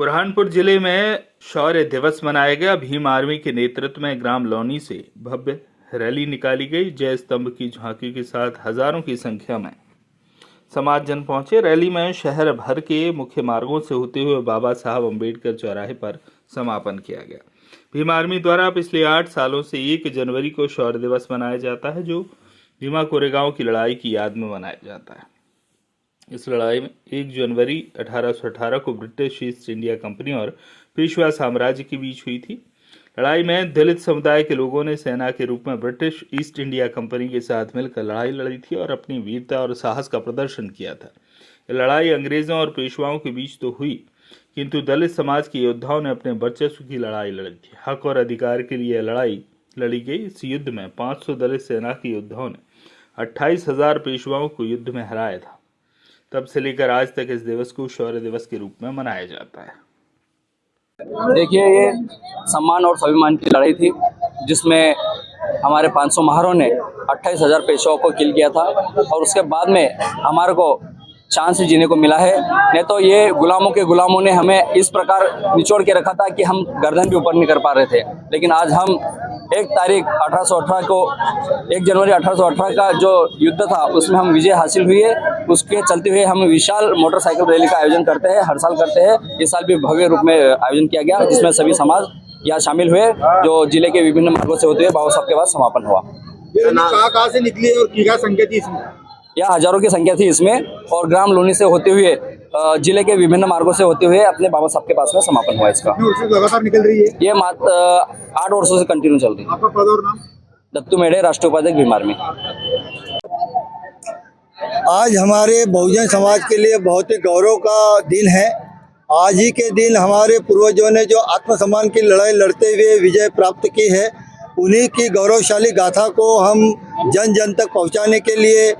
बुरहानपुर जिले में शौर्य दिवस मनाया गया। भीम आर्मी के नेतृत्व में ग्राम लौनी से भव्य रैली निकाली गई। जय स्तंभ की झांकी के साथ हजारों की संख्या में समाज जन पहुंचे। रैली में शहर भर के मुख्य मार्गों से होते हुए बाबा साहब अम्बेडकर चौराहे पर समापन किया गया। भीम आर्मी द्वारा पिछले 8 सालों से 1 जनवरी को शौर्य दिवस मनाया जाता है, जो भीमा कोरेगांव की लड़ाई की याद में मनाया जाता है। इस लड़ाई में 1 जनवरी 1818 को ब्रिटिश ईस्ट इंडिया कंपनी और पेशवा साम्राज्य के बीच हुई थी। लड़ाई में दलित समुदाय के लोगों ने सेना के रूप में ब्रिटिश ईस्ट इंडिया कंपनी के साथ मिलकर लड़ाई लड़ी थी और अपनी वीरता और साहस का प्रदर्शन किया था। यह लड़ाई अंग्रेजों और पेशवाओं के बीच तो हुई, किंतु दलित समाज के योद्धाओं ने अपने वर्चस्व की लड़ाई लड़ी थी। हक और अधिकार के लिए लड़ाई लड़ी गई। इस युद्ध में 500 दलित सेना के योद्धाओं ने 28,000 पेशवाओं को युद्ध में हराया था। तब से लेकर आज तक इस दिवस को शौर्य दिवस के रूप में मनाया जाता है। देखिए, ये सम्मान और स्वाभिमान की लड़ाई थी, जिसमें हमारे 500 महारों ने 28,000 पेशवाओं को किल किया था और उसके बाद में हमारे को चांस से जीने को मिला है। नहीं तो ये गुलामों ने हमें इस प्रकार निचोड़ के रखा था कि हम गर्दन भी ऊपर नहीं कर पा रहे थे। लेकिन आज हम 1 जनवरी 1818 का जो युद्ध था, उसमें हम विजय हासिल हुई है। उसके चलते हुए हम विशाल मोटरसाइकिल रैली का आयोजन करते हैं, हर साल करते हैं। इस साल भी भव्य रूप में आयोजन किया गया, जिसमें सभी समाज यहाँ शामिल हुए, जो जिले के विभिन्न मार्गों से होते हुए बाबा साहब के पास समापन हुआ। कहाँ से निकली है और क्या संख्या थी इसमें? यहाँ हजारों की संख्या थी इसमें, और ग्राम लोनी से होते हुए जिले के विभिन्न मार्गों से होते हुए अपने बाबा साहब के पास में समापन हुआ इसका। लगातार निकल रही है ये 8 वर्षों से कंटिन्यू चल रही है। आपका पद और नाम? दत्तू मेढ़े, राष्ट्रीय उपाध्यक्ष भीम आर्मी। आज हमारे बहुजन समाज के लिए बहुत ही गौरव का दिन है। आज ही के दिन हमारे पूर्वजों ने जो आत्मसम्मान की लड़ाई लड़ते हुए विजय प्राप्त की है, उन्हीं की गौरवशाली गाथा को हम जन जन तक पहुंचाने के लिए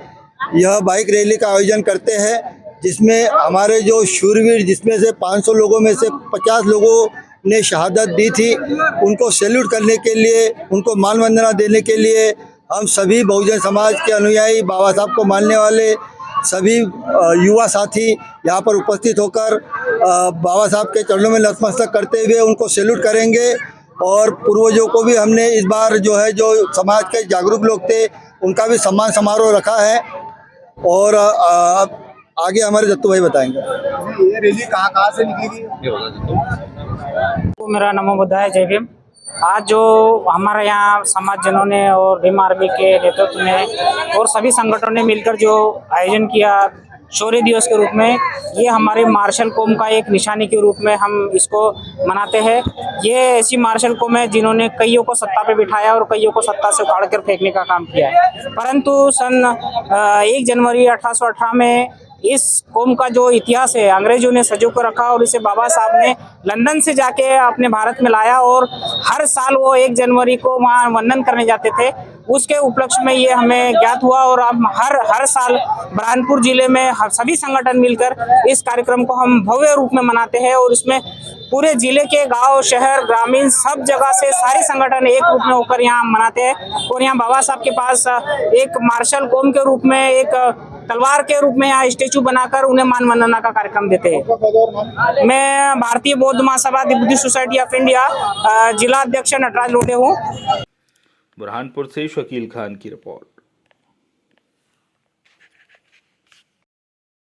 यह बाइक रैली का आयोजन करते हैं, जिसमें हमारे जो शूरवीर, जिसमें से 500 लोगों में से 50 लोगों ने शहादत दी थी, उनको सैल्यूट करने के लिए, उनको मान वंदना देने के लिए हम सभी बहुजन समाज के अनुयायी, बाबा साहब को मानने वाले सभी युवा साथी यहाँ पर उपस्थित होकर बाबा साहब के चरणों में नतमस्तक करते हुए उनको सैल्यूट करेंगे। और पूर्वजों को भी हमने इस बार जो समाज के जागरूक लोग थे, उनका भी सम्मान समारोह रखा है। और आगे हमारे दत्तू भाई बताएंगे। ये रैली कहाँ से निकली? तो मेरा नमो बुद्धाय, जय भीम। आज जो हमारे यहाँ समाज जनों ने और भीम आर्मी के नेतृत्व में और सभी संगठनों ने मिलकर जो आयोजन किया शौर्य दिवस के रूप में, ये हमारे मार्शल कौम का एक निशानी के रूप में हम इसको मनाते हैं। ये ऐसी मार्शल कौम है जिन्होंने कईयों को सत्ता पे बिठाया और कईयों को सत्ता से उखाड़ कर फेंकने का काम किया है। परंतु सन 1 जनवरी 1818 में इस कौम का जो इतिहास है अंग्रेजों ने सजो कर रखा और इसे बाबा साहब ने लंदन से जाके अपने भारत में लाया और हर साल वो 1 जनवरी को वहाँ वंदन करने जाते थे। उसके उपलक्ष्य में ये हमें ज्ञात हुआ और अब हर साल बुरहानपुर जिले में सभी संगठन मिलकर इस कार्यक्रम को हम भव्य रूप में मनाते हैं और इसमें पूरे जिले के गांव, शहर, ग्रामीण सब जगह से सारे संगठन एक रूप में होकर यहाँ मनाते हैं। और यहाँ बाबा साहब के पास एक मार्शल कौम के रूप में, एक तलवार के रूप में यहाँ स्टेचू बनाकर उन्हें मान वंदना का कार्यक्रम देते हैं। मैं भारतीय बौद्ध महासभा बुद्धिस्ट सोसाइटी ऑफ इंडिया जिला अध्यक्ष नटराज लोटे हूँ। बुरहानपुर से शकील खान की रिपोर्ट।